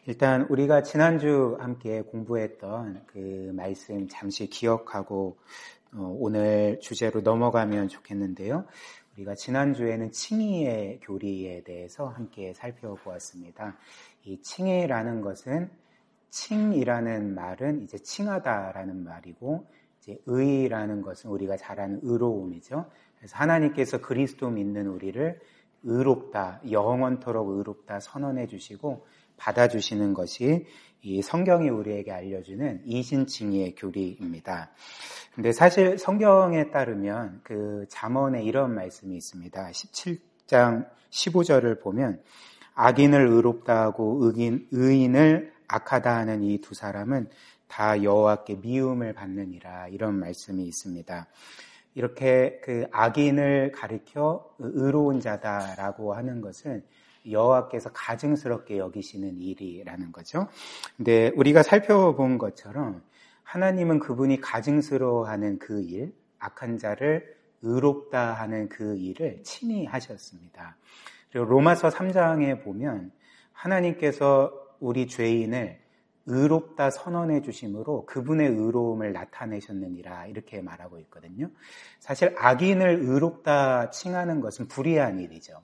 일단 우리가 지난주 함께 공부했던 그 말씀 잠시 기억하고 오늘 주제로 넘어가면 좋겠는데요. 우리가 지난주에는 칭의의 교리에 대해서 함께 살펴보았습니다. 이 칭의라는 것은 칭이라는 말은 이제 칭하다라는 말이고 이제 의라는 것은 우리가 잘 아는 의로움이죠. 그래서 하나님께서 그리스도 믿는 우리를 의롭다, 영원토록 의롭다 선언해 주시고 받아주시는 것이 이 성경이 우리에게 알려주는 이신칭의의 교리입니다. 근데 사실 성경에 따르면 그 잠언에 이런 말씀이 있습니다. 17장 15절을 보면 악인을 의롭다 하고 의인을 악하다 하는 이 두 사람은 다 여호와께 미움을 받느니라, 이런 말씀이 있습니다. 이렇게 그 악인을 가리켜 의로운 자다라고 하는 것은 여호와께서 가증스럽게 여기시는 일이라는 거죠. 근데 우리가 살펴본 것처럼 하나님은 그분이 가증스러워하는 그 일, 악한 자를 의롭다 하는 그 일을 친히 하셨습니다. 그리고 로마서 3장에 보면 하나님께서 우리 죄인을 의롭다 선언해 주심으로 그분의 의로움을 나타내셨느니라, 이렇게 말하고 있거든요. 사실 악인을 의롭다 칭하는 것은 불의한 일이죠.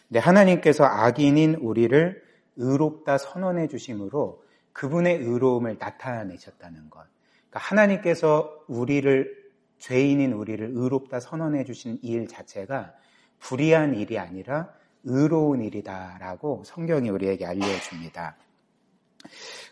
근데 하나님께서 악인인 우리를 의롭다 선언해 주심으로 그분의 의로움을 나타내셨다는 것. 그러니까 하나님께서 죄인인 우리를 의롭다 선언해 주신 일 자체가 불의한 일이 아니라 의로운 일이다라고 성경이 우리에게 알려줍니다.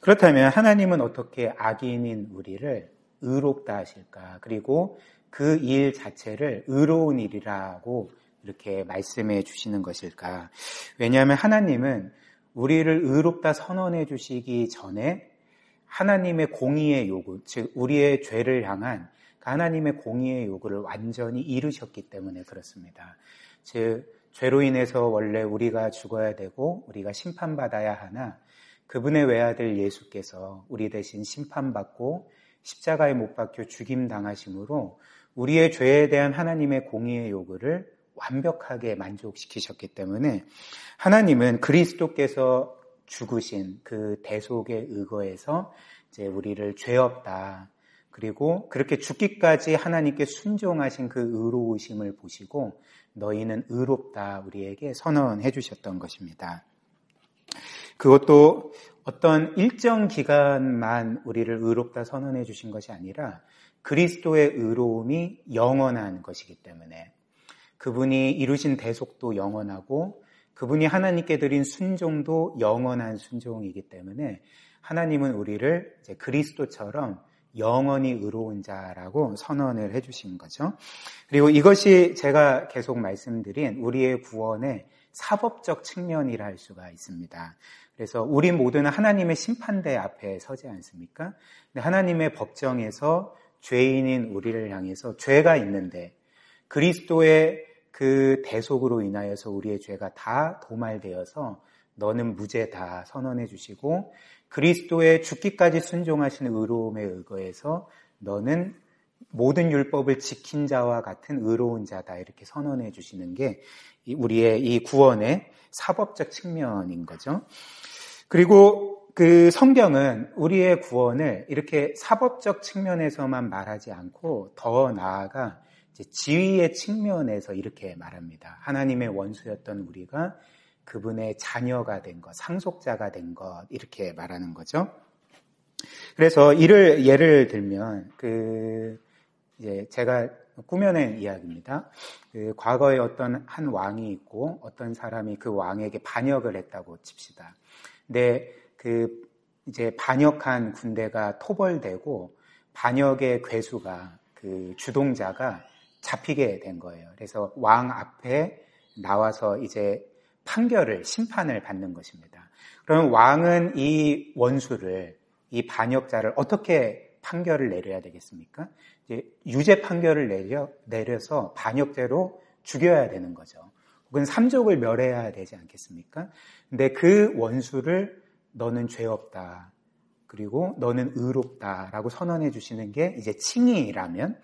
그렇다면 하나님은 어떻게 악인인 우리를 의롭다 하실까? 그리고 그 일 자체를 의로운 일이라고 이렇게 말씀해 주시는 것일까? 왜냐하면 하나님은 우리를 의롭다 선언해 주시기 전에 하나님의 공의의 요구, 즉 우리의 죄를 향한 하나님의 공의의 요구를 완전히 이루셨기 때문에 그렇습니다. 즉 죄로 인해서 원래 우리가 죽어야 되고 우리가 심판받아야 하나 그분의 외아들 예수께서 우리 대신 심판받고 십자가에 못 박혀 죽임당하심으로 우리의 죄에 대한 하나님의 공의의 요구를 완벽하게 만족시키셨기 때문에 하나님은 그리스도께서 죽으신 그 대속의 의거에서 이제 우리를 죄 없다, 그리고 그렇게 죽기까지 하나님께 순종하신 그 의로우심을 보시고 너희는 의롭다 우리에게 선언해 주셨던 것입니다. 그것도 어떤 일정 기간만 우리를 의롭다 선언해 주신 것이 아니라 그리스도의 의로움이 영원한 것이기 때문에 그분이 이루신 대속도 영원하고 그분이 하나님께 드린 순종도 영원한 순종이기 때문에 하나님은 우리를 이제 그리스도처럼 영원히 의로운 자라고 선언을 해주신 거죠. 그리고 이것이 제가 계속 말씀드린 우리의 구원의 사법적 측면이라 할 수가 있습니다. 그래서 우리 모두는 하나님의 심판대 앞에 서지 않습니까? 근데 하나님의 법정에서 죄인인 우리를 향해서 죄가 있는데 그리스도의 그 대속으로 인하여서 우리의 죄가 다 도말되어서 너는 무죄다 선언해 주시고 그리스도의 죽기까지 순종하시는 의로움에 의거해서 너는 모든 율법을 지킨 자와 같은 의로운 자다, 이렇게 선언해 주시는 게 우리의 이 구원의 사법적 측면인 거죠. 그리고 그 성경은 우리의 구원을 이렇게 사법적 측면에서만 말하지 않고 더 나아가 지위의 측면에서 이렇게 말합니다. 하나님의 원수였던 우리가 그분의 자녀가 된 것, 상속자가 된 것, 이렇게 말하는 거죠. 그래서 예를 들면 이제 제가 꾸며낸 이야기입니다. 과거에 어떤 한 왕이 있고 어떤 사람이 그 왕에게 반역을 했다고 칩시다. 근데 이제 반역한 군대가 토벌되고 반역의 괴수가 그 주동자가 잡히게 된 거예요. 그래서 왕 앞에 나와서 이제 심판을 받는 것입니다. 그럼 왕은 이 원수를, 이 반역자를 어떻게 판결을 내려야 되겠습니까? 이제 유죄 판결을 내려서 반역죄로 죽여야 되는 거죠. 혹은 삼족을 멸해야 되지 않겠습니까? 근데 그 원수를 너는 죄 없다, 그리고 너는 의롭다라고 선언해 주시는 게 이제 칭의라면,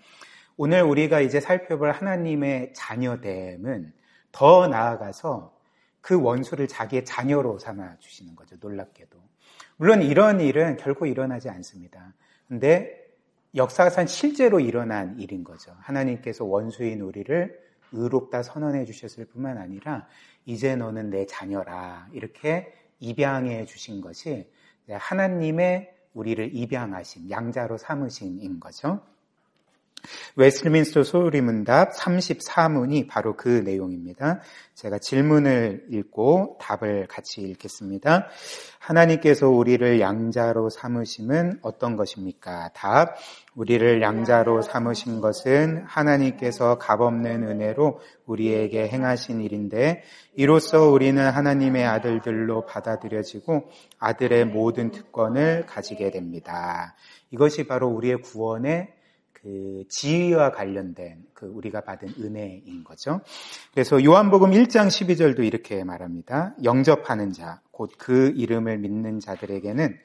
오늘 우리가 이제 살펴볼 하나님의 자녀됨은 더 나아가서 그 원수를 자기의 자녀로 삼아 주시는 거죠. 놀랍게도. 물론 이런 일은 결코 일어나지 않습니다. 근데 역사상 실제로 일어난 일인 거죠. 하나님께서 원수인 우리를 의롭다 선언해 주셨을 뿐만 아니라 이제 너는 내 자녀라 이렇게 입양해 주신 것이 하나님의 우리를 입양하신 양자로 삼으신인 거죠. 웨스트민스터 소리문답 34문이 바로 그 내용입니다. 제가 질문을 읽고 답을 같이 읽겠습니다. 하나님께서 우리를 양자로 삼으심은 어떤 것입니까? 답. 우리를 양자로 삼으신 것은 하나님께서 값없는 은혜로 우리에게 행하신 일인데 이로써 우리는 하나님의 아들들로 받아들여지고 아들의 모든 특권을 가지게 됩니다. 이것이 바로 우리의 구원의 그 지위와 관련된 그 우리가 받은 은혜인 거죠. 그래서 요한복음 1장 12절도 이렇게 말합니다. 영접하는 자, 곧 그 이름을 믿는 자들에게는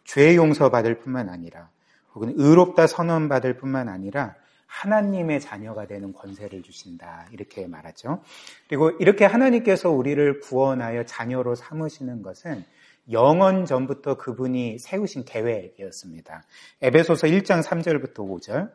죄 용서받을 뿐만 아니라 혹은 의롭다 선언받을 뿐만 아니라 하나님의 자녀가 되는 권세를 주신다. 이렇게 말하죠. 그리고 이렇게 하나님께서 우리를 구원하여 자녀로 삼으시는 것은 영원 전부터 그분이 세우신 계획이었습니다. 에베소서 1장 3절부터 5절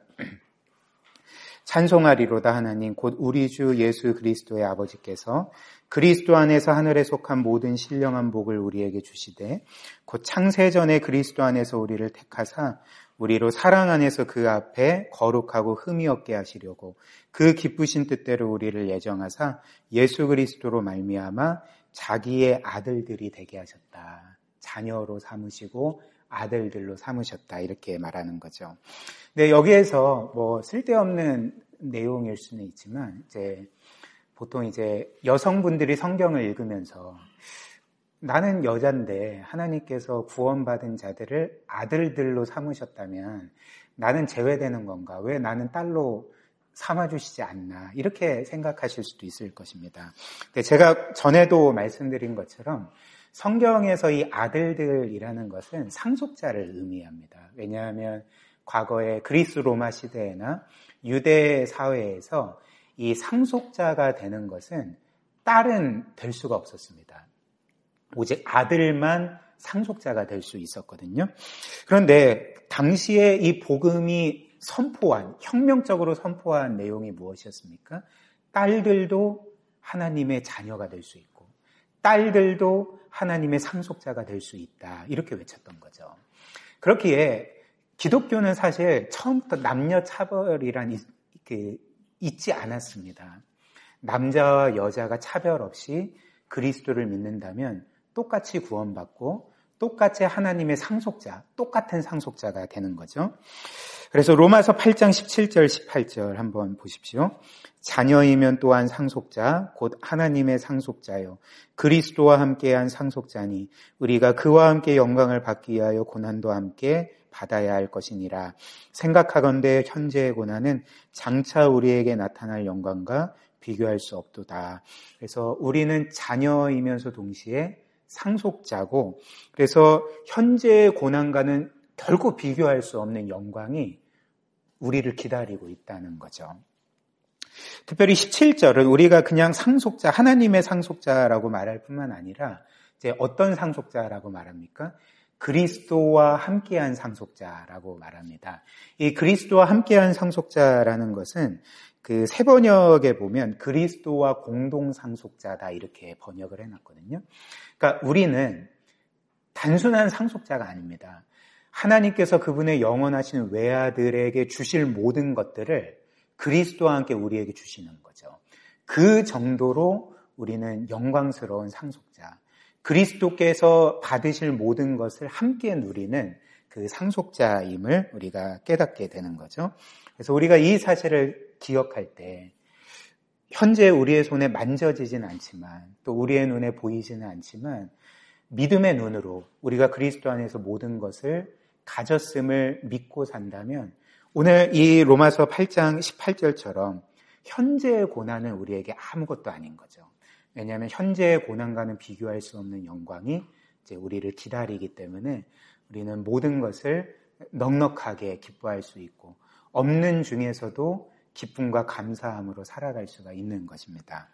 찬송하리로다 하나님 곧 우리 주 예수 그리스도의 아버지께서 그리스도 안에서 하늘에 속한 모든 신령한 복을 우리에게 주시되 곧 창세전에 그리스도 안에서 우리를 택하사 우리로 사랑 안에서 그 앞에 거룩하고 흠이 없게 하시려고 그 기쁘신 뜻대로 우리를 예정하사 예수 그리스도로 말미암아 자기의 아들들이 되게 하셨다. 자녀로 삼으시고 아들들로 삼으셨다. 이렇게 말하는 거죠. 근데 여기에서 뭐 쓸데없는 내용일 수는 있지만 보통 여성분들이 성경을 읽으면서 나는 여잔데 하나님께서 구원받은 자들을 아들들로 삼으셨다면 나는 제외되는 건가? 왜 나는 딸로 삼아주시지 않나 이렇게 생각하실 수도 있을 것입니다. 제가 전에도 말씀드린 것처럼 성경에서 이 아들들이라는 것은 상속자를 의미합니다. 왜냐하면 과거의 그리스 로마 시대나 유대 사회에서 이 상속자가 되는 것은 딸은 될 수가 없었습니다. 오직 아들만 상속자가 될 수 있었거든요. 그런데 당시에 이 복음이 혁명적으로 선포한 내용이 무엇이었습니까? 딸들도 하나님의 자녀가 될 수 있고 딸들도 하나님의 상속자가 될 수 있다. 이렇게 외쳤던 거죠. 그렇기에 기독교는 사실 처음부터 남녀 차별이란 있지 않았습니다. 남자와 여자가 차별 없이 그리스도를 믿는다면 똑같이 구원받고 똑같이 하나님의 상속자, 똑같은 상속자가 되는 거죠. 그래서 로마서 8장 17절 18절 한번 보십시오. 자녀이면 또한 상속자 곧 하나님의 상속자요 그리스도와 함께한 상속자니 우리가 그와 함께 영광을 받기 위하여 고난도 함께 받아야 할 것이니라. 생각하건대 현재의 고난은 장차 우리에게 나타날 영광과 비교할 수 없도다. 그래서 우리는 자녀이면서 동시에 상속자고 그래서 현재의 고난과는 결코 비교할 수 없는 영광이 우리를 기다리고 있다는 거죠. 특별히 17절은 우리가 그냥 상속자, 하나님의 상속자라고 말할 뿐만 아니라 이제 어떤 상속자라고 말합니까? 그리스도와 함께한 상속자라고 말합니다. 이 그리스도와 함께한 상속자라는 것은 그 새 번역에 보면 그리스도와 공동 상속자다 이렇게 번역을 해놨거든요. 그러니까 우리는 단순한 상속자가 아닙니다. 하나님께서 그분의 영원하신 외아들에게 주실 모든 것들을 그리스도와 함께 우리에게 주시는 거죠. 그 정도로 우리는 영광스러운 상속자, 그리스도께서 받으실 모든 것을 함께 누리는 그 상속자임을 우리가 깨닫게 되는 거죠. 그래서 우리가 이 사실을 기억할 때 현재 우리의 손에 만져지진 않지만 또 우리의 눈에 보이지는 않지만 믿음의 눈으로 우리가 그리스도 안에서 모든 것을 가졌음을 믿고 산다면 오늘 이 로마서 8장 18절처럼 현재의 고난은 우리에게 아무것도 아닌 거죠. 왜냐하면 현재의 고난과는 비교할 수 없는 영광이 이제 우리를 기다리기 때문에 우리는 모든 것을 넉넉하게 기뻐할 수 있고 없는 중에서도 기쁨과 감사함으로 살아갈 수가 있는 것입니다.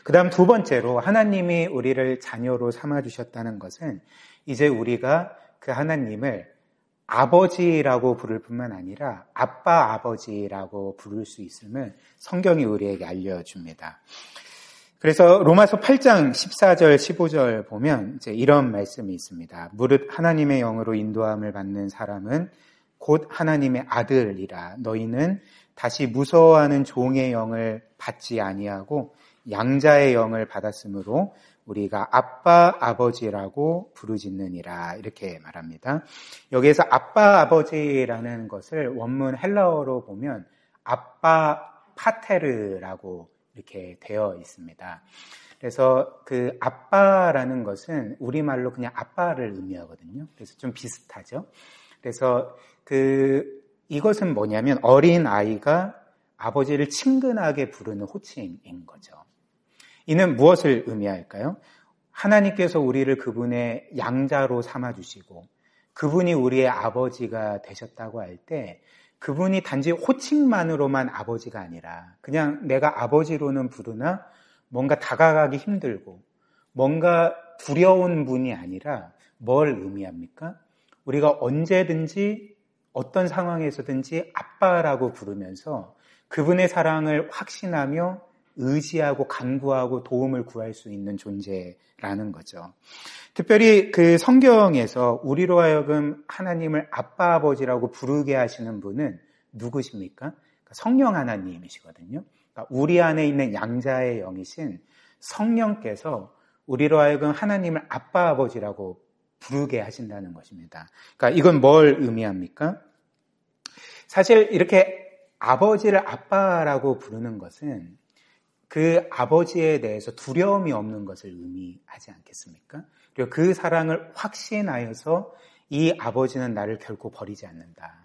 그 다음 두 번째로 하나님이 우리를 자녀로 삼아주셨다는 것은 이제 우리가 그 하나님을 아버지라고 부를 뿐만 아니라 아빠 아버지라고 부를 수 있음을 성경이 우리에게 알려줍니다. 그래서 로마서 8장 14절 15절 보면 이제 이런 말씀이 있습니다. 무릇 하나님의 영으로 인도함을 받는 사람은 곧 하나님의 아들이라. 너희는 다시 무서워하는 종의 영을 받지 아니하고 양자의 영을 받았으므로 우리가 아빠 아버지라고 부르짖느니라, 이렇게 말합니다. 여기에서 아빠 아버지라는 것을 원문 헬라어로 보면 아빠 파테르라고 이렇게 되어 있습니다. 그래서 그 아빠라는 것은 우리말로 그냥 아빠를 의미하거든요. 그래서 좀 비슷하죠. 그래서 이것은 뭐냐면 어린 아이가 아버지를 친근하게 부르는 호칭인 거죠. 이는 무엇을 의미할까요? 하나님께서 우리를 그분의 양자로 삼아주시고 그분이 우리의 아버지가 되셨다고 할 때 그분이 단지 호칭만으로만 아버지가 아니라 그냥 내가 아버지로는 부르나 뭔가 다가가기 힘들고 뭔가 두려운 분이 아니라 뭘 의미합니까? 우리가 언제든지 어떤 상황에서든지 아빠라고 부르면서 그분의 사랑을 확신하며 의지하고 간구하고 도움을 구할 수 있는 존재라는 거죠. 특별히 그 성경에서 우리로 하여금 하나님을 아빠 아버지라고 부르게 하시는 분은 누구십니까? 성령 하나님이시거든요. 그러니까 우리 안에 있는 양자의 영이신 성령께서 우리로 하여금 하나님을 아빠 아버지라고 부르게 하신다는 것입니다. 그러니까 이건 뭘 의미합니까? 사실 이렇게 아버지를 아빠라고 부르는 것은 그 아버지에 대해서 두려움이 없는 것을 의미하지 않겠습니까? 그리고 그 사랑을 확신하여서 이 아버지는 나를 결코 버리지 않는다.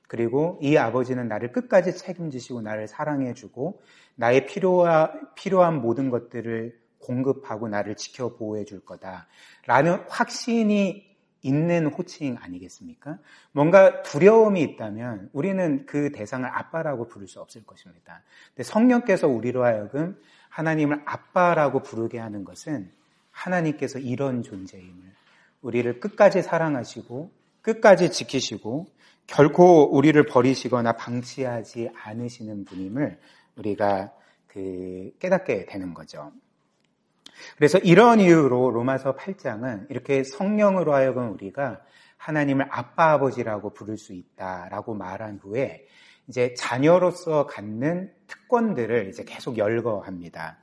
그리고 이 아버지는 나를 끝까지 책임지시고 나를 사랑해주고 나의 필요한 모든 것들을 공급하고 나를 지켜 보호해 줄 거다라는 확신이 있는 호칭 아니겠습니까? 뭔가 두려움이 있다면 우리는 그 대상을 아빠라고 부를 수 없을 것입니다. 근데 성령께서 우리로 하여금 하나님을 아빠라고 부르게 하는 것은 하나님께서 이런 존재임을, 우리를 끝까지 사랑하시고 끝까지 지키시고 결코 우리를 버리시거나 방치하지 않으시는 분임을 우리가 깨닫게 되는 거죠. 그래서 이런 이유로 로마서 8장은 이렇게 성령으로 하여금 우리가 하나님을 아빠 아버지라고 부를 수 있다라고 말한 후에 이제 자녀로서 갖는 특권들을 이제 계속 열거합니다.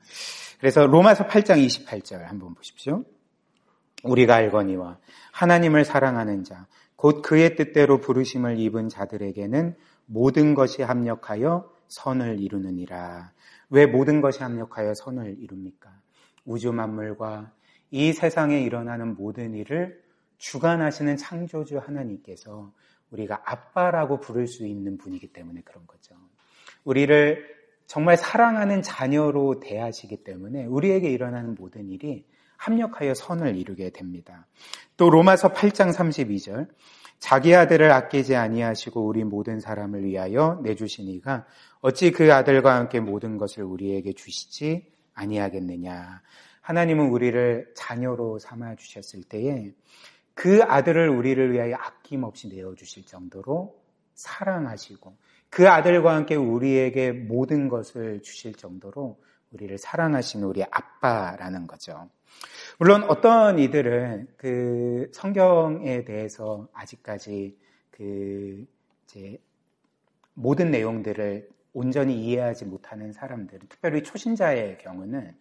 그래서 로마서 8장 28절 한번 보십시오. 우리가 알거니와 하나님을 사랑하는 자 곧 그의 뜻대로 부르심을 입은 자들에게는 모든 것이 합력하여 선을 이루느니라. 왜 모든 것이 합력하여 선을 이룹니까? 우주 만물과 이 세상에 일어나는 모든 일을 주관하시는 창조주 하나님께서 우리가 아빠라고 부를 수 있는 분이기 때문에 그런 거죠. 우리를 정말 사랑하는 자녀로 대하시기 때문에 우리에게 일어나는 모든 일이 합력하여 선을 이루게 됩니다. 또 로마서 8장 32절 자기 아들을 아끼지 아니하시고 우리 모든 사람을 위하여 내주시니가 어찌 그 아들과 함께 모든 것을 우리에게 주시지 아니하겠느냐. 하나님은 우리를 자녀로 삼아주셨을 때에 그 아들을 우리를 위하여 아낌없이 내어주실 정도로 사랑하시고 그 아들과 함께 우리에게 모든 것을 주실 정도로 우리를 사랑하시는 우리 아빠라는 거죠. 물론 어떤 이들은 그 성경에 대해서 아직까지 이제 모든 내용들을 온전히 이해하지 못하는 사람들, 특별히 초신자의 경우는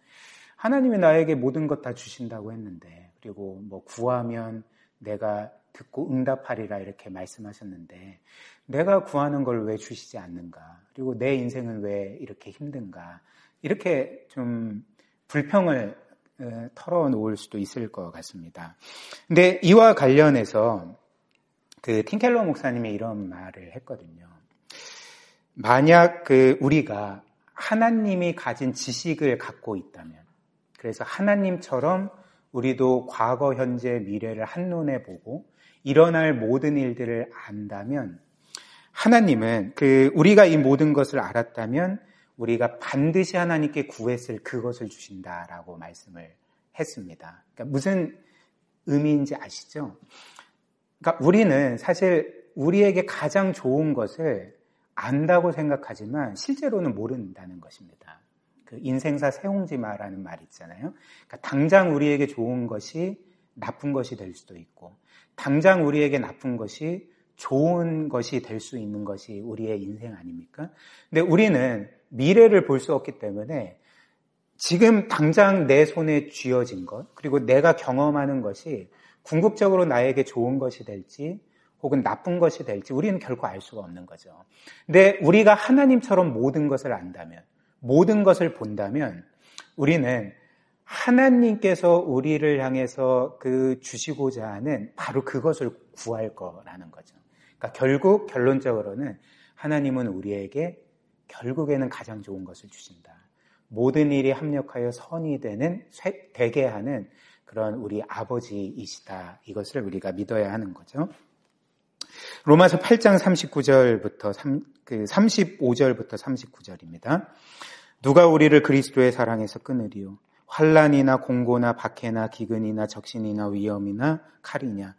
하나님이 나에게 모든 것 다 주신다고 했는데, 그리고 뭐 구하면 내가 듣고 응답하리라 이렇게 말씀하셨는데 내가 구하는 걸 왜 주시지 않는가? 그리고 내 인생은 왜 이렇게 힘든가? 이렇게 좀 불평을 털어놓을 수도 있을 것 같습니다. 근데 이와 관련해서 그 팀켈러 목사님이 이런 말을 했거든요. 만약 우리가 하나님이 가진 지식을 갖고 있다면, 그래서 하나님처럼 우리도 과거, 현재, 미래를 한눈에 보고 일어날 모든 일들을 안다면 하나님은 우리가 이 모든 것을 알았다면 우리가 반드시 하나님께 구했을 그것을 주신다라고 말씀을 했습니다. 그러니까 무슨 의미인지 아시죠? 그러니까 우리는 사실 우리에게 가장 좋은 것을 안다고 생각하지만 실제로는 모른다는 것입니다. 그 인생사 세옹지마라는 말 있잖아요. 그러니까 당장 우리에게 좋은 것이 나쁜 것이 될 수도 있고, 당장 우리에게 나쁜 것이 좋은 것이 될 수 있는 것이 우리의 인생 아닙니까? 근데 우리는 미래를 볼 수 없기 때문에 지금 당장 내 손에 쥐어진 것, 그리고 내가 경험하는 것이 궁극적으로 나에게 좋은 것이 될지 혹은 나쁜 것이 될지 우리는 결코 알 수가 없는 거죠. 근데 우리가 하나님처럼 모든 것을 안다면, 모든 것을 본다면 우리는 하나님께서 우리를 향해서 그 주시고자 하는 바로 그것을 구할 거라는 거죠. 그러니까 결국 결론적으로는 하나님은 우리에게 결국에는 가장 좋은 것을 주신다. 모든 일이 합력하여 선이 되게 하는 그런 우리 아버지이시다. 이것을 우리가 믿어야 하는 거죠. 로마서 8장 39절부터 35절부터 39절입니다. 누가 우리를 그리스도의 사랑에서 끊으리요? 환난이나 공고나 박해나 기근이나 적신이나 위험이나 칼이냐?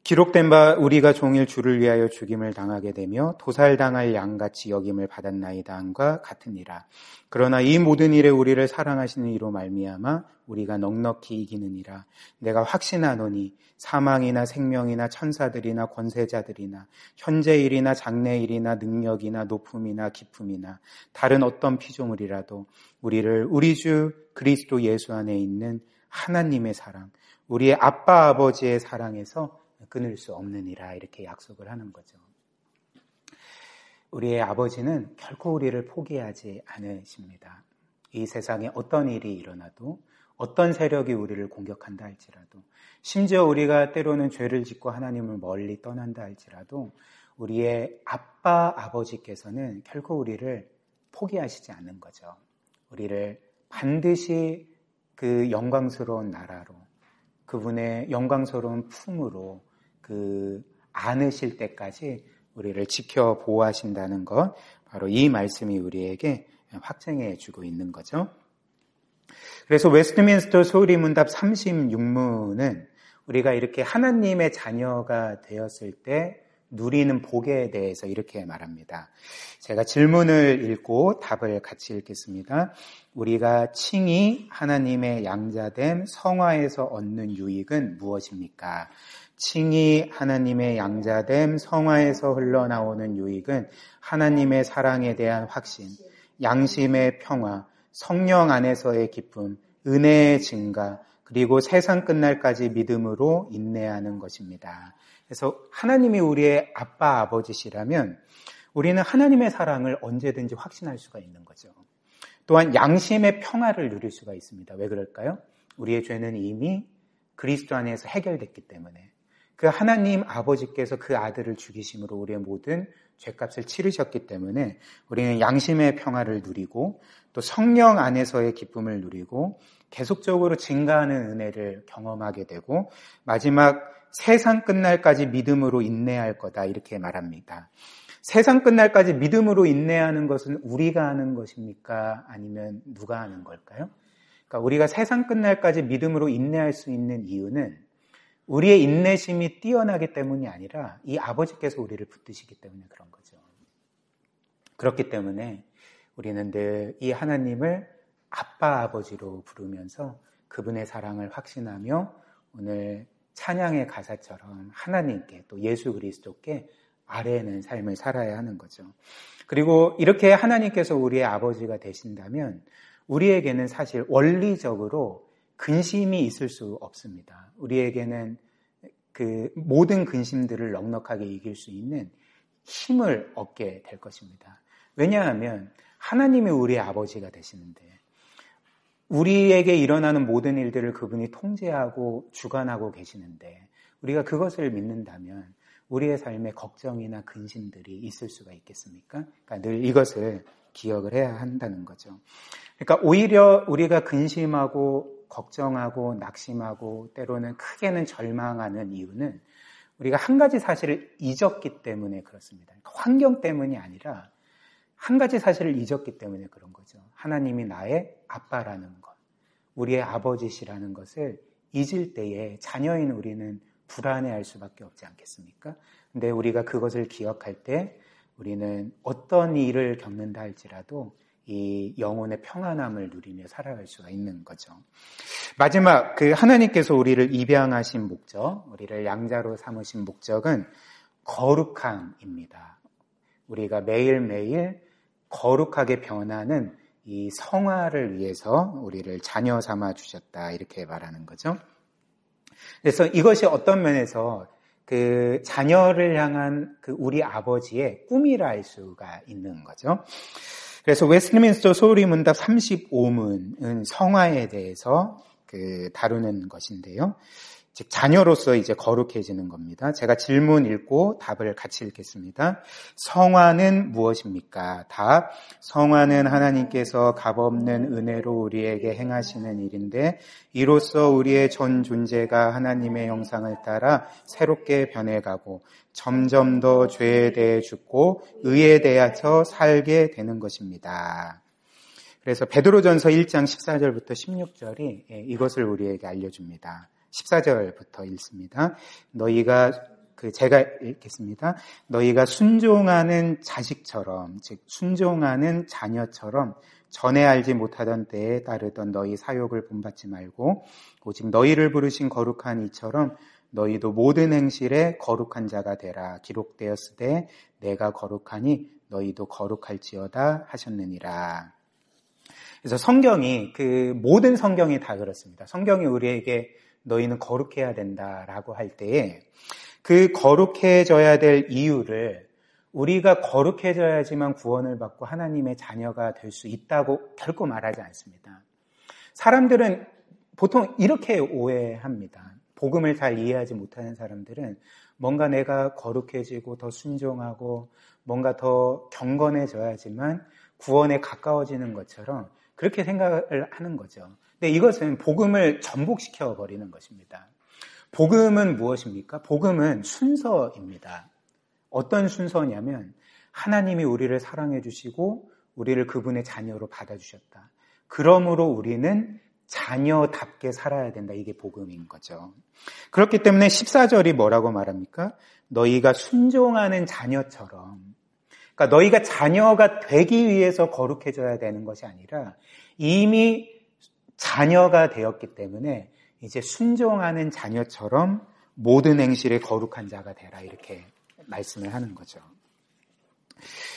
기록된 바 우리가 종일 주를 위하여 죽임을 당하게 되며 도살당할 양같이 여김을 받았나이다 함과 같으니라. 그러나 이 모든 일에 우리를 사랑하시는 이로 말미암아 우리가 넉넉히 이기느니라. 내가 확신하노니 사망이나 생명이나 천사들이나 권세자들이나 현재일이나 장래일이나 능력이나 높음이나 깊음이나 다른 어떤 피조물이라도 우리를 우리 주 그리스도 예수 안에 있는 하나님의 사랑, 우리의 아빠 아버지의 사랑에서 끊을 수 없느니라, 이렇게 약속을 하는 거죠. 우리의 아버지는 결코 우리를 포기하지 않으십니다. 이 세상에 어떤 일이 일어나도, 어떤 세력이 우리를 공격한다 할지라도, 심지어 우리가 때로는 죄를 짓고 하나님을 멀리 떠난다 할지라도 우리의 아빠 아버지께서는 결코 우리를 포기하시지 않는 거죠. 우리를 반드시 그 영광스러운 나라로, 그분의 영광스러운 품으로 안으실 때까지 우리를 지켜 보호하신다는 것, 바로 이 말씀이 우리에게 확증해 주고 있는 거죠. 그래서 웨스트민스터 소리문답 36문은 우리가 이렇게 하나님의 자녀가 되었을 때 누리는 복에 대해서 이렇게 말합니다. 제가 질문을 읽고 답을 같이 읽겠습니다. 우리가 칭히 하나님의 양자됨 성화에서 얻는 유익은 무엇입니까? 칭히 하나님의 양자됨 성화에서 흘러나오는 유익은 하나님의 사랑에 대한 확신, 양심의 평화, 성령 안에서의 기쁨, 은혜의 증가, 그리고 세상 끝날까지 믿음으로 인내하는 것입니다. 그래서 하나님이 우리의 아빠 아버지시라면 우리는 하나님의 사랑을 언제든지 확신할 수가 있는 거죠. 또한 양심의 평화를 누릴 수가 있습니다. 왜 그럴까요? 우리의 죄는 이미 그리스도 안에서 해결됐기 때문에, 그 하나님 아버지께서 그 아들을 죽이심으로 우리의 모든 죄값을 치르셨기 때문에 우리는 양심의 평화를 누리고 또 성령 안에서의 기쁨을 누리고 계속적으로 증가하는 은혜를 경험하게 되고 마지막 세상 끝날까지 믿음으로 인내할 거다, 이렇게 말합니다. 세상 끝날까지 믿음으로 인내하는 것은 우리가 하는 것입니까? 아니면 누가 하는 걸까요? 그러니까 우리가 세상 끝날까지 믿음으로 인내할 수 있는 이유는 우리의 인내심이 뛰어나기 때문이 아니라 이 아버지께서 우리를 붙드시기 때문에 그런 거죠. 그렇기 때문에 우리는 늘 이 하나님을 아빠 아버지로 부르면서 그분의 사랑을 확신하며 오늘 찬양의 가사처럼 하나님께 또 예수 그리스도께 아뢰는 삶을 살아야 하는 거죠. 그리고 이렇게 하나님께서 우리의 아버지가 되신다면 우리에게는 사실 원리적으로 근심이 있을 수 없습니다. 우리에게는 그 모든 근심들을 넉넉하게 이길 수 있는 힘을 얻게 될 것입니다. 왜냐하면 하나님이 우리의 아버지가 되시는데 우리에게 일어나는 모든 일들을 그분이 통제하고 주관하고 계시는데 우리가 그것을 믿는다면 우리의 삶에 걱정이나 근심들이 있을 수가 있겠습니까? 그러니까 늘 이것을 기억을 해야 한다는 거죠. 그러니까 오히려 우리가 근심하고 걱정하고 낙심하고 때로는 크게는 절망하는 이유는 우리가 한 가지 사실을 잊었기 때문에 그렇습니다. 그러니까 환경 때문이 아니라 한 가지 사실을 잊었기 때문에 그런 거죠. 하나님이 나의 아빠라는 것, 우리의 아버지시라는 것을 잊을 때에 자녀인 우리는 불안해할 수밖에 없지 않겠습니까? 근데 우리가 그것을 기억할 때 우리는 어떤 일을 겪는다 할지라도 이 영혼의 평안함을 누리며 살아갈 수가 있는 거죠. 마지막 하나님께서 우리를 입양하신 목적, 우리를 양자로 삼으신 목적은 거룩함입니다. 우리가 매일매일 거룩하게 변하는 이 성화를 위해서 우리를 자녀 삼아 주셨다 이렇게 말하는 거죠. 그래서 이것이 어떤 면에서 자녀를 향한 우리 아버지의 꿈이라 할 수가 있는 거죠. 그래서 웨스트민스터 소리문답 35문은 성화에 대해서 다루는 것인데요. 즉 자녀로서 이제 거룩해지는 겁니다. 제가 질문 읽고 답을 같이 읽겠습니다. 성화는 무엇입니까? 답. 성화는 하나님께서 값없는 은혜로 우리에게 행하시는 일인데 이로써 우리의 전 존재가 하나님의 형상을 따라 새롭게 변해가고 점점 더 죄에 대해 죽고 의에 대해서 살게 되는 것입니다. 그래서 베드로전서 1장 14절부터 16절이 이것을 우리에게 알려줍니다. 14절부터 읽습니다. 제가 읽겠습니다. 너희가 순종하는 자식처럼, 즉 순종하는 자녀처럼 전에 알지 못하던 때에 따르던 너희 사욕을 본받지 말고 오직 너희를 부르신 거룩한 이처럼 너희도 모든 행실에 거룩한 자가 되라. 기록되었으되 내가 거룩하니 너희도 거룩할지어다 하셨느니라. 그래서 성경이 모든 성경이 다 그렇습니다. 성경이 우리에게 너희는 거룩해야 된다라고 할 때에 그 거룩해져야 될 이유를 우리가 거룩해져야지만 구원을 받고 하나님의 자녀가 될 수 있다고 결코 말하지 않습니다. 사람들은 보통 이렇게 오해합니다. 복음을 잘 이해하지 못하는 사람들은 뭔가 내가 거룩해지고 더 순종하고 뭔가 더 경건해져야지만 구원에 가까워지는 것처럼 그렇게 생각을 하는 거죠. 근데 이것은 복음을 전복시켜 버리는 것입니다. 복음은 무엇입니까? 복음은 순서입니다. 어떤 순서냐면 하나님이 우리를 사랑해 주시고 우리를 그분의 자녀로 받아주셨다. 그러므로 우리는 자녀답게 살아야 된다. 이게 복음인 거죠. 그렇기 때문에 14절이 뭐라고 말합니까? 너희가 순종하는 자녀처럼, 그러니까 너희가 자녀가 되기 위해서 거룩해져야 되는 것이 아니라 이미 자녀가 되었기 때문에 이제 순종하는 자녀처럼 모든 행실에 거룩한 자가 되라 이렇게 말씀을 하는 거죠.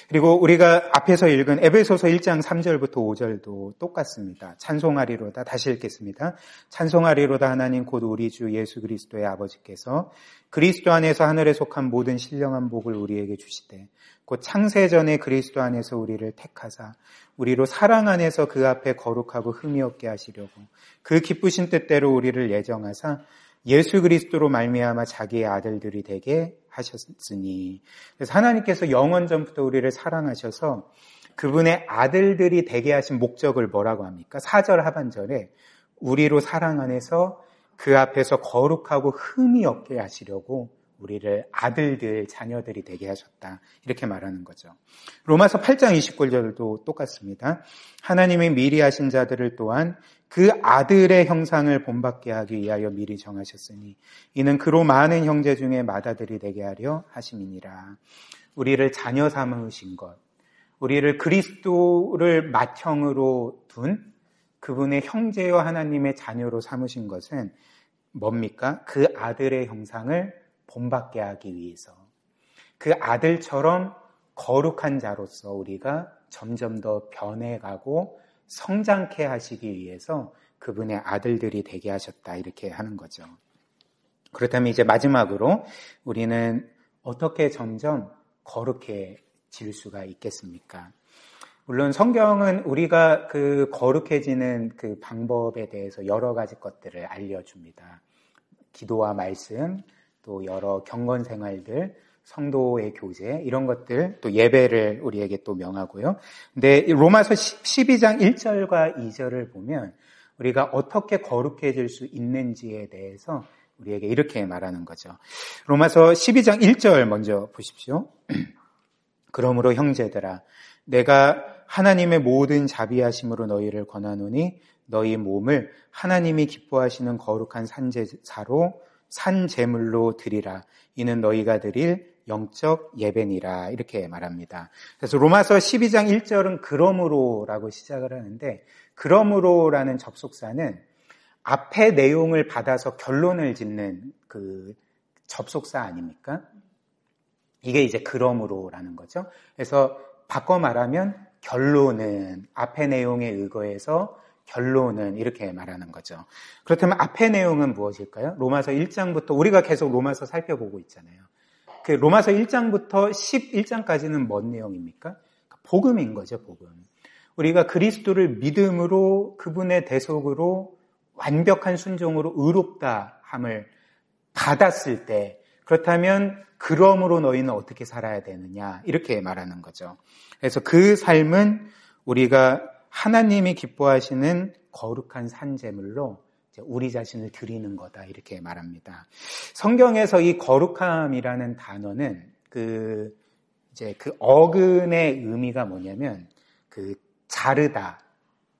그리고 우리가 앞에서 읽은 에베소서 1장 3절부터 5절도 똑같습니다. 찬송하리로다. 다시 읽겠습니다. 찬송하리로다 하나님 곧 우리 주 예수 그리스도의 아버지께서 그리스도 안에서 하늘에 속한 모든 신령한 복을 우리에게 주시되 곧 창세전에 그리스도 안에서 우리를 택하사 우리로 사랑 안에서 그 앞에 거룩하고 흠이 없게 하시려고 그 기쁘신 뜻대로 우리를 예정하사 예수 그리스도로 말미암아 자기의 아들들이 되게 하셨으니. 그래서 하나님께서 영원 전부터 우리를 사랑하셔서 그분의 아들들이 되게 하신 목적을 뭐라고 합니까? 4절 하반절에 우리로 사랑 안에서 그 앞에서 거룩하고 흠이 없게 하시려고 우리를 아들들, 자녀들이 되게 하셨다. 이렇게 말하는 거죠. 로마서 8장 29절도 똑같습니다. 하나님이 미리 하신 자들을 또한 그 아들의 형상을 본받게 하기 위하여 미리 정하셨으니 이는 그로 많은 형제 중에 맏아들이 되게 하려 하심이니라. 우리를 자녀 삼으신 것, 우리를 그리스도를 맏형으로 둔 그분의 형제와 하나님의 자녀로 삼으신 것은 뭡니까? 그 아들의 형상을 본받게 하기 위해서 그 아들처럼 거룩한 자로서 우리가 점점 더 변해가고 성장케 하시기 위해서 그분의 아들들이 되게 하셨다 이렇게 하는 거죠. 그렇다면 이제 마지막으로 우리는 어떻게 점점 거룩해질 수가 있겠습니까? 물론 성경은 우리가 그 거룩해지는 그 방법에 대해서 여러 가지 것들을 알려줍니다. 기도와 말씀, 또 여러 경건 생활들, 성도의 교제 이런 것들, 또 예배를 우리에게 또 명하고요. 근데 로마서 12장 1절과 2절을 보면 우리가 어떻게 거룩해질 수 있는지에 대해서 우리에게 이렇게 말하는 거죠. 로마서 12장 1절 먼저 보십시오. 그러므로 형제들아 내가 하나님의 모든 자비하심으로 너희를 권하노니 너희 몸을 하나님이 기뻐하시는 거룩한 산제물로 드리라. 이는 너희가 드릴 영적 예배니라. 이렇게 말합니다. 그래서 로마서 12장 1절은 그러므로라고 시작을 하는데, 그러므로라는 접속사는 앞의 내용을 받아서 결론을 짓는 그 접속사 아닙니까? 이게 이제 그러므로라는 거죠. 그래서 바꿔 말하면 결론은, 앞의 내용에 의거해서 결론은, 이렇게 말하는 거죠. 그렇다면 앞의 내용은 무엇일까요? 로마서 1장부터, 우리가 계속 로마서 살펴보고 있잖아요. 그 로마서 1장부터 11장까지는 뭔 내용입니까? 복음인 거죠, 복음. 우리가 그리스도를 믿음으로, 그분의 대속으로, 완벽한 순종으로 의롭다 함을 받았을 때, 그렇다면 그러므로 너희는 어떻게 살아야 되느냐, 이렇게 말하는 거죠. 그래서 그 삶은 우리가 하나님이 기뻐하시는 거룩한 산제물로 우리 자신을 드리는 거다, 이렇게 말합니다. 성경에서 이 거룩함이라는 단어는 그 어근의 의미가 뭐냐면 자르다,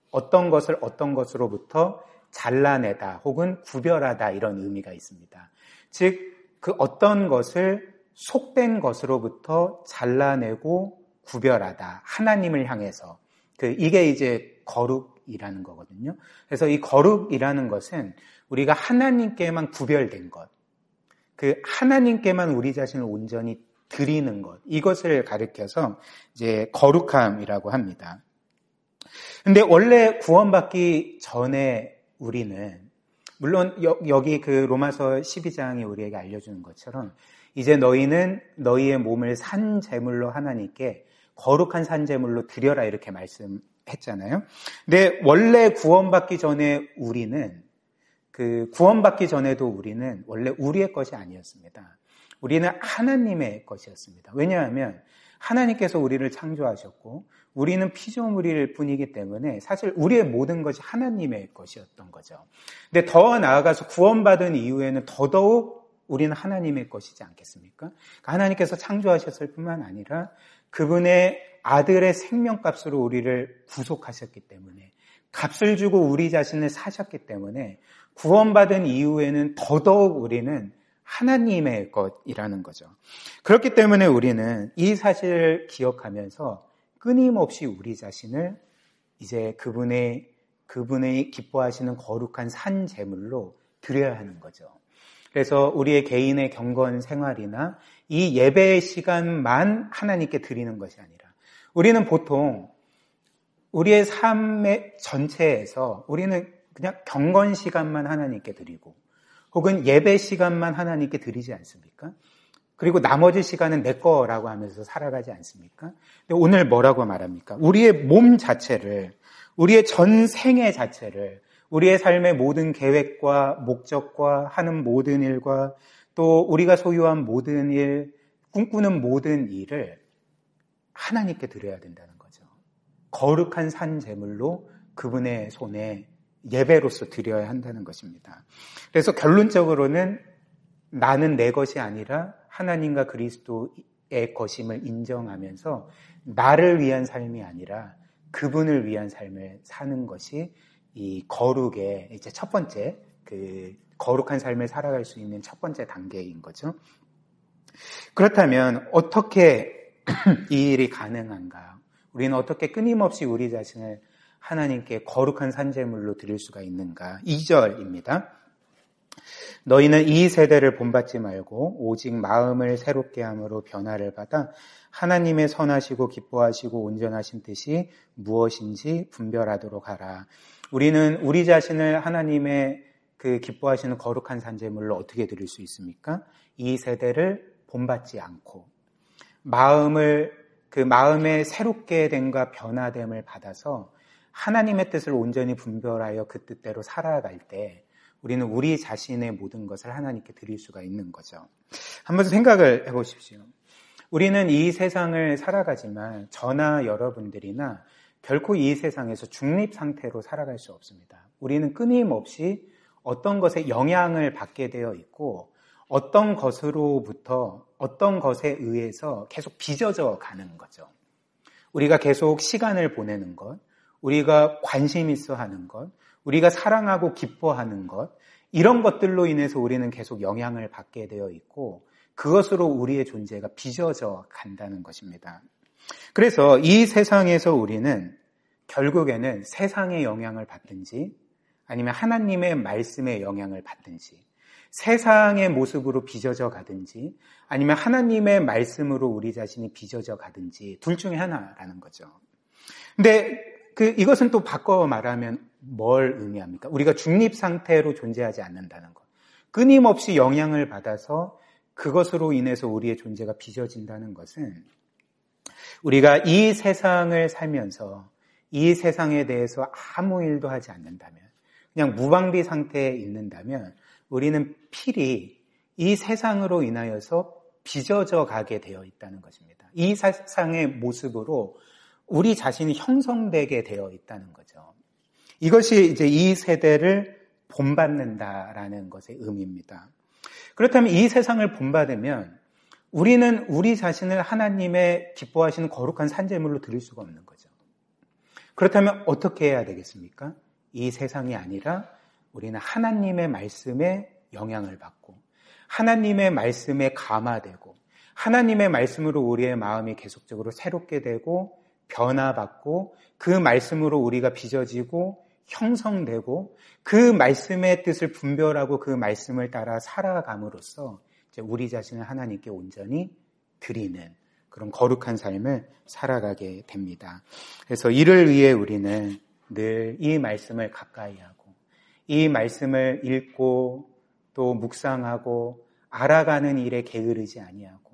어떤 것을 어떤 것으로부터 잘라내다 혹은 구별하다, 이런 의미가 있습니다. 즉 그 어떤 것을 속된 것으로부터 잘라내고 구별하다, 하나님을 향해서, 이게 이제 거룩이라는 거거든요. 그래서 이 거룩이라는 것은 우리가 하나님께만 구별된 것, 하나님께만 우리 자신을 온전히 드리는 것, 이것을 가리켜서 이제 거룩함이라고 합니다. 근데 원래 구원받기 전에 우리는, 물론 여기 그 로마서 12장이 우리에게 알려주는 것처럼 이제 너희는 너희의 몸을 산제물로 하나님께 거룩한 산제물로 드려라, 이렇게 말씀했잖아요. 근데 원래 구원받기 전에 우리는, 구원받기 전에도 우리는 원래 우리의 것이 아니었습니다. 우리는 하나님의 것이었습니다. 왜냐하면 하나님께서 우리를 창조하셨고 우리는 피조물일 뿐이기 때문에 사실 우리의 모든 것이 하나님의 것이었던 거죠. 근데 더 나아가서 구원받은 이후에는 더더욱 우리는 하나님의 것이지 않겠습니까? 하나님께서 창조하셨을 뿐만 아니라 그분의 아들의 생명값으로 우리를 구속하셨기 때문에, 값을 주고 우리 자신을 사셨기 때문에 구원받은 이후에는 더더욱 우리는 하나님의 것이라는 거죠. 그렇기 때문에 우리는 이 사실을 기억하면서 끊임없이 우리 자신을 이제 그분의 기뻐하시는 거룩한 산제물로 드려야 하는 거죠. 그래서 우리의 개인의 경건 생활이나 이 예배의 시간만 하나님께 드리는 것이 아니라, 우리는 보통 우리의 삶의 전체에서 우리는 그냥 경건 시간만 하나님께 드리고 혹은 예배 시간만 하나님께 드리지 않습니까? 그리고 나머지 시간은 내 거라고 하면서 살아가지 않습니까? 근데 오늘 뭐라고 말합니까? 우리의 몸 자체를, 우리의 전 생애 자체를, 우리의 삶의 모든 계획과 목적과 하는 모든 일과 또 우리가 소유한 모든 일, 꿈꾸는 모든 일을 하나님께 드려야 된다는 거죠. 거룩한 산제물로 그분의 손에 예배로서 드려야 한다는 것입니다. 그래서 결론적으로는 나는 내 것이 아니라 하나님과 그리스도의 것임을 인정하면서 나를 위한 삶이 아니라 그분을 위한 삶을 사는 것이 이 거룩의 이제 첫 번째, 거룩한 삶을 살아갈 수 있는 첫 번째 단계인 거죠. 그렇다면 어떻게 이 일이 가능한가? 우리는 어떻게 끊임없이 우리 자신을 하나님께 거룩한 산제물로 드릴 수가 있는가? 2절입니다. 너희는 이 세대를 본받지 말고 오직 마음을 새롭게 함으로 변화를 받아 하나님의 선하시고 기뻐하시고 온전하신 뜻이 무엇인지 분별하도록 하라. 우리는 우리 자신을 하나님의 기뻐하시는 거룩한 산제물로 어떻게 드릴 수 있습니까? 이 세대를 본받지 않고 마음의 새롭게 됨과 변화됨을 받아서 하나님의 뜻을 온전히 분별하여 그 뜻대로 살아갈 때 우리는 우리 자신의 모든 것을 하나님께 드릴 수가 있는 거죠. 한번 생각을 해보십시오. 우리는 이 세상을 살아가지만 저나 여러분들이나 결코 이 세상에서 중립 상태로 살아갈 수 없습니다. 우리는 끊임없이 어떤 것에 영향을 받게 되어 있고 어떤 것으로부터 어떤 것에 의해서 계속 빚어져 가는 거죠. 우리가 계속 시간을 보내는 것, 우리가 관심 있어 하는 것, 우리가 사랑하고 기뻐하는 것, 이런 것들로 인해서 우리는 계속 영향을 받게 되어 있고 그것으로 우리의 존재가 빚어져 간다는 것입니다. 그래서 이 세상에서 우리는 결국에는 세상의 영향을 받든지 아니면 하나님의 말씀의 영향을 받든지 세상의 모습으로 빚어져 가든지 아니면 하나님의 말씀으로 우리 자신이 빚어져 가든지 둘 중에 하나라는 거죠. 근데 이것은 또 바꿔 말하면 뭘 의미합니까? 우리가 중립 상태로 존재하지 않는다는 것. 끊임없이 영향을 받아서 그것으로 인해서 우리의 존재가 빚어진다는 것은 우리가 이 세상을 살면서 이 세상에 대해서 아무 일도 하지 않는다면 그냥 무방비 상태에 있는다면 우리는 필히 이 세상으로 인하여서 빚어져 가게 되어 있다는 것입니다. 이 세상의 모습으로 우리 자신이 형성되게 되어 있다는 거죠. 이것이 이제 이 세대를 본받는다라는 것의 의미입니다. 그렇다면 이 세상을 본받으면 우리는 우리 자신을 하나님의 기뻐하시는 거룩한 산재물로 드릴 수가 없는 거죠. 그렇다면 어떻게 해야 되겠습니까? 이 세상이 아니라 우리는 하나님의 말씀에 영향을 받고 하나님의 말씀에 감화되고 하나님의 말씀으로 우리의 마음이 계속적으로 새롭게 되고 변화받고 그 말씀으로 우리가 빚어지고 형성되고 그 말씀의 뜻을 분별하고 그 말씀을 따라 살아감으로써 이제 우리 자신을 하나님께 온전히 드리는 그런 거룩한 삶을 살아가게 됩니다. 그래서 이를 위해 우리는 늘 이 말씀을 가까이 하고 이 말씀을 읽고 또 묵상하고 알아가는 일에 게으르지 아니하고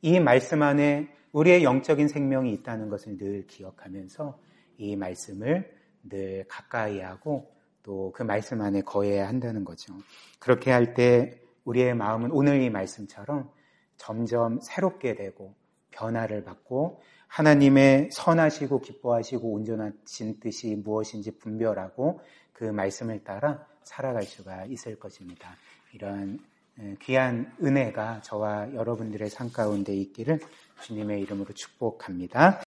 이 말씀 안에 우리의 영적인 생명이 있다는 것을 늘 기억하면서 이 말씀을 늘 가까이 하고 또 그 말씀 안에 거해야 한다는 거죠. 그렇게 할 때 우리의 마음은 오늘 이 말씀처럼 점점 새롭게 되고 변화를 받고 하나님의 선하시고 기뻐하시고 온전하신 뜻이 무엇인지 분별하고 그 말씀을 따라 살아갈 수가 있을 것입니다. 이러한 귀한 은혜가 저와 여러분들의 삶 가운데 있기를 주님의 이름으로 축복합니다.